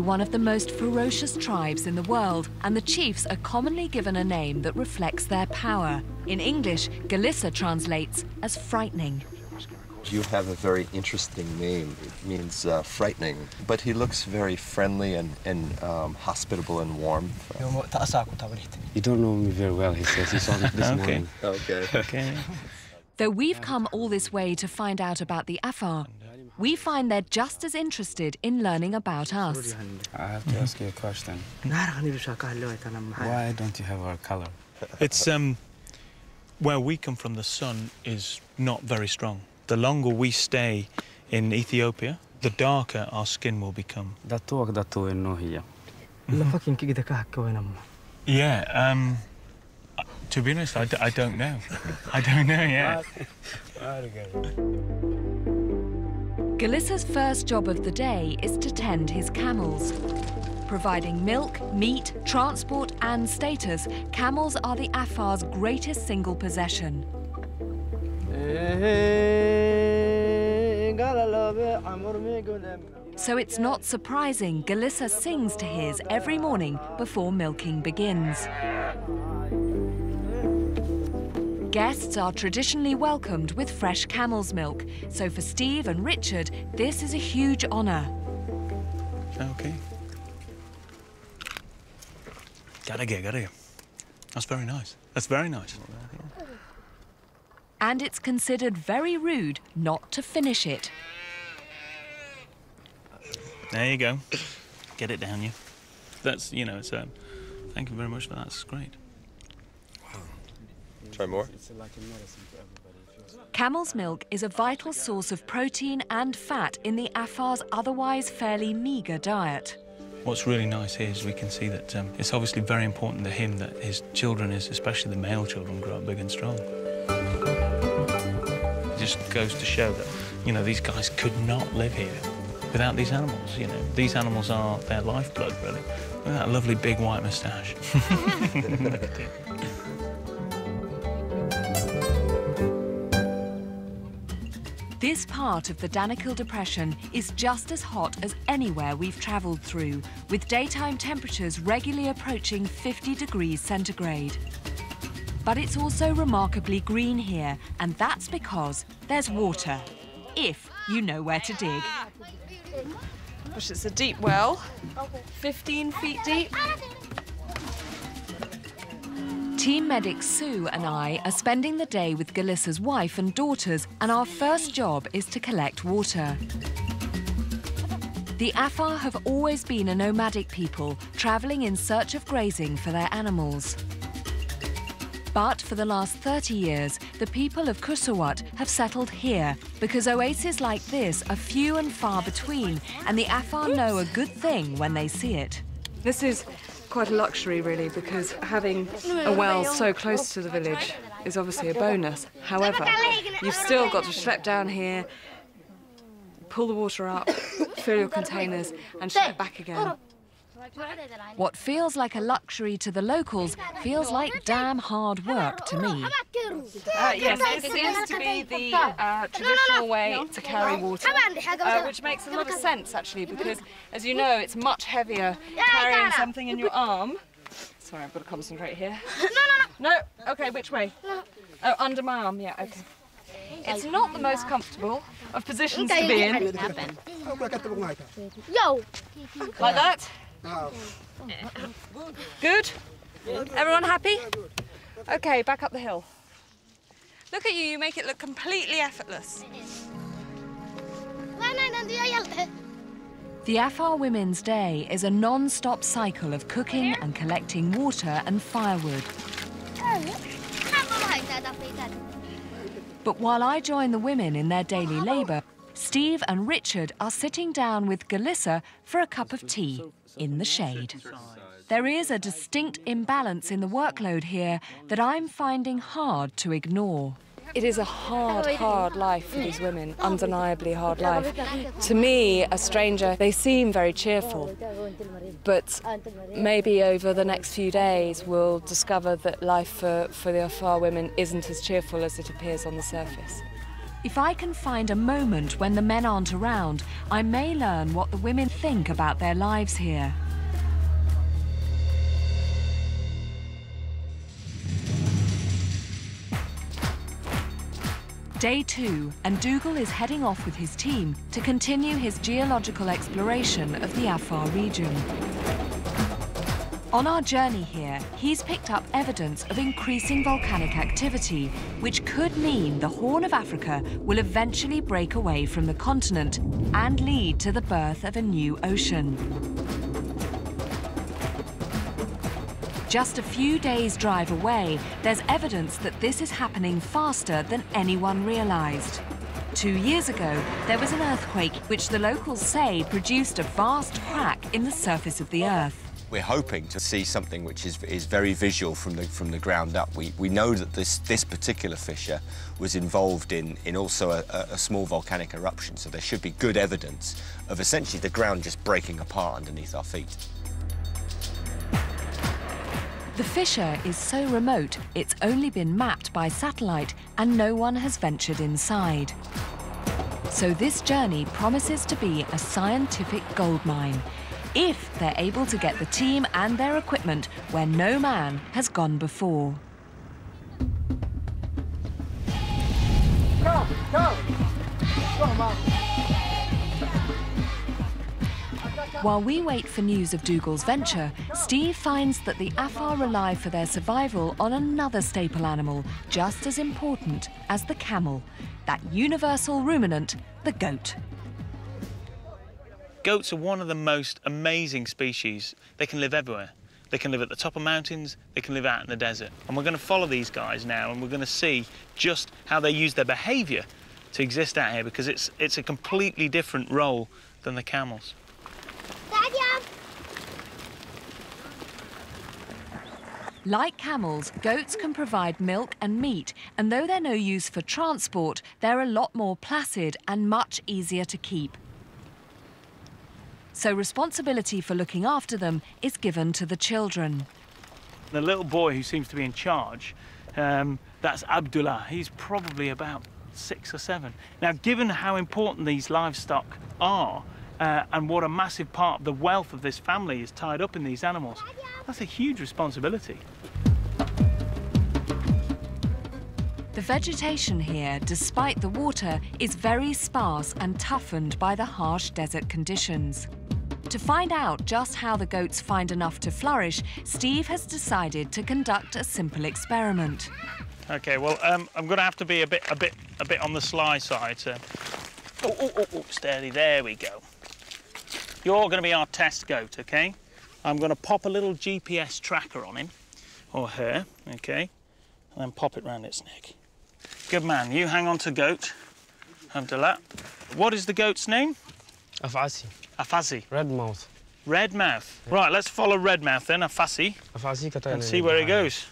One of the most ferocious tribes in the world, and the chiefs are commonly given a name that reflects their power. In English, Galissa translates as frightening. You have a very interesting name. It means frightening, but he looks very friendly and hospitable and warm. You don't know me very well, he says. He saw me this morning. Okay. Though we've come all this way to find out about the Afar, we find they're just as interested in learning about us. I have to ask you a question. Why don't you have our color? It's, where we come from, the sun is not very strong. The longer we stay in Ethiopia, the darker our skin will become. Yeah, to be honest, I don't know. I don't know yet. Galissa's first job of the day is to tend his camels. Providing milk, meat, transport and status, camels are the Afar's greatest single possession. So it's not surprising Galissa sings to his every morning before milking begins. Guests are traditionally welcomed with fresh camel's milk, so for Steve and Richard, this is a huge honour. Okay. Gotta get. That's very nice. That's very nice. And it's considered very rude not to finish it. There you go. Get it down you. That's, you know, it's thank you very much for that. That's great. Try more? Camel's milk is a vital source of protein and fat in the Afar's otherwise fairly meagre diet. What's really nice here is we can see that it's obviously very important to him that his children, especially the male children, grow up big and strong. It just goes to show that, you know, these guys could not live here without these animals, you know. These animals are their lifeblood, really. Look at that lovely big white moustache. This part of the Danakil Depression is just as hot as anywhere we've travelled through, with daytime temperatures regularly approaching 50 degrees centigrade. But it's also remarkably green here, and that's because there's water, if you know where to dig. Gosh, it's a deep well, 15 feet deep. Team medic Sue and I are spending the day with Galissa's wife and daughters, and our first job is to collect water. The Afar have always been a nomadic people, travelling in search of grazing for their animals. But for the last 30 years, the people of Kusawat have settled here because oases like this are few and far between, and the Afar know a good thing when they see it. This is quite a luxury, really, because having a well so close to the village is obviously a bonus. However, you've still got to schlep down here, pull the water up, fill your containers, and ship it back again. What feels like a luxury to the locals feels like damn hard work to me. Yes, this seems to be the traditional way to carry water, which makes a lot of sense, actually, because, as you know, it's much heavier carrying something in your arm. Sorry, I've got to concentrate here. No, OK, which way? Oh, under my arm, yeah, OK. It's not the most comfortable of positions to be in. Like that? Good? Everyone happy? OK, back up the hill. Look at you, you make it look completely effortless. The Afar Women's Day is a non-stop cycle of cooking and collecting water and firewood. But while I join the women in their daily labour, Steve and Richard are sitting down with Galissa for a cup of tea in the shade. There is a distinct imbalance in the workload here that I'm finding hard to ignore. It is a hard life for these women, undeniably hard life. To me, a stranger, they seem very cheerful, but maybe over the next few days we'll discover that life for the Afar women isn't as cheerful as it appears on the surface. If I can find a moment when the men aren't around, I may learn what the women think about their lives here. Day 2, and Dougal is heading off with his team to continue his geological exploration of the Afar region. On our journey here, he's picked up evidence of increasing volcanic activity, which could mean the Horn of Africa will eventually break away from the continent and lead to the birth of a new ocean. Just a few days' drive away, there's evidence that this is happening faster than anyone realized. 2 years ago, there was an earthquake which the locals say produced a vast crack in the surface of the Earth. We're hoping to see something which is very visual from the ground up. We know that this particular fissure was involved in also a small volcanic eruption, so there should be good evidence of essentially the ground just breaking apart underneath our feet. The fissure is so remote, it's only been mapped by satellite and no one has ventured inside. So this journey promises to be a scientific goldmine, if they're able to get the team and their equipment where no man has gone before. Go, go! Go, Mom. While we wait for news of Dougal's venture, Steve finds that the Afar rely for their survival on another staple animal, just as important as the camel, that universal ruminant, the goat. Goats are one of the most amazing species. They can live everywhere. They can live at the top of mountains, they can live out in the desert. And we're going to follow these guys now, and we're going to see just how they use their behaviour to exist out here, because it's a completely different role than the camels. Like camels, goats can provide milk and meat, and though they're no use for transport, they're a lot more placid and much easier to keep. So responsibility for looking after them is given to the children. The little boy who seems to be in charge, that's Abdullah. He's probably about 6 or 7. Now, given how important these livestock are, and what a massive part of the wealth of this family is tied up in these animals, that's a huge responsibility. The vegetation here, despite the water, is very sparse and toughened by the harsh desert conditions. To find out just how the goats find enough to flourish, Steve has decided to conduct a simple experiment. Okay, well, I'm going to have to be a bit on the sly side. So. Oh, steady, there we go. You're going to be our test goat, okay? I'm going to pop a little GPS tracker on him, or her, okay? And then pop it round its neck. Good man, you hang on to goat. Abdullah. What is the goat's name? Afasi. Afasi. Redmouth. Redmouth. Yeah. Right, let's follow Redmouth then, Afasi. Afasi, and see where he goes.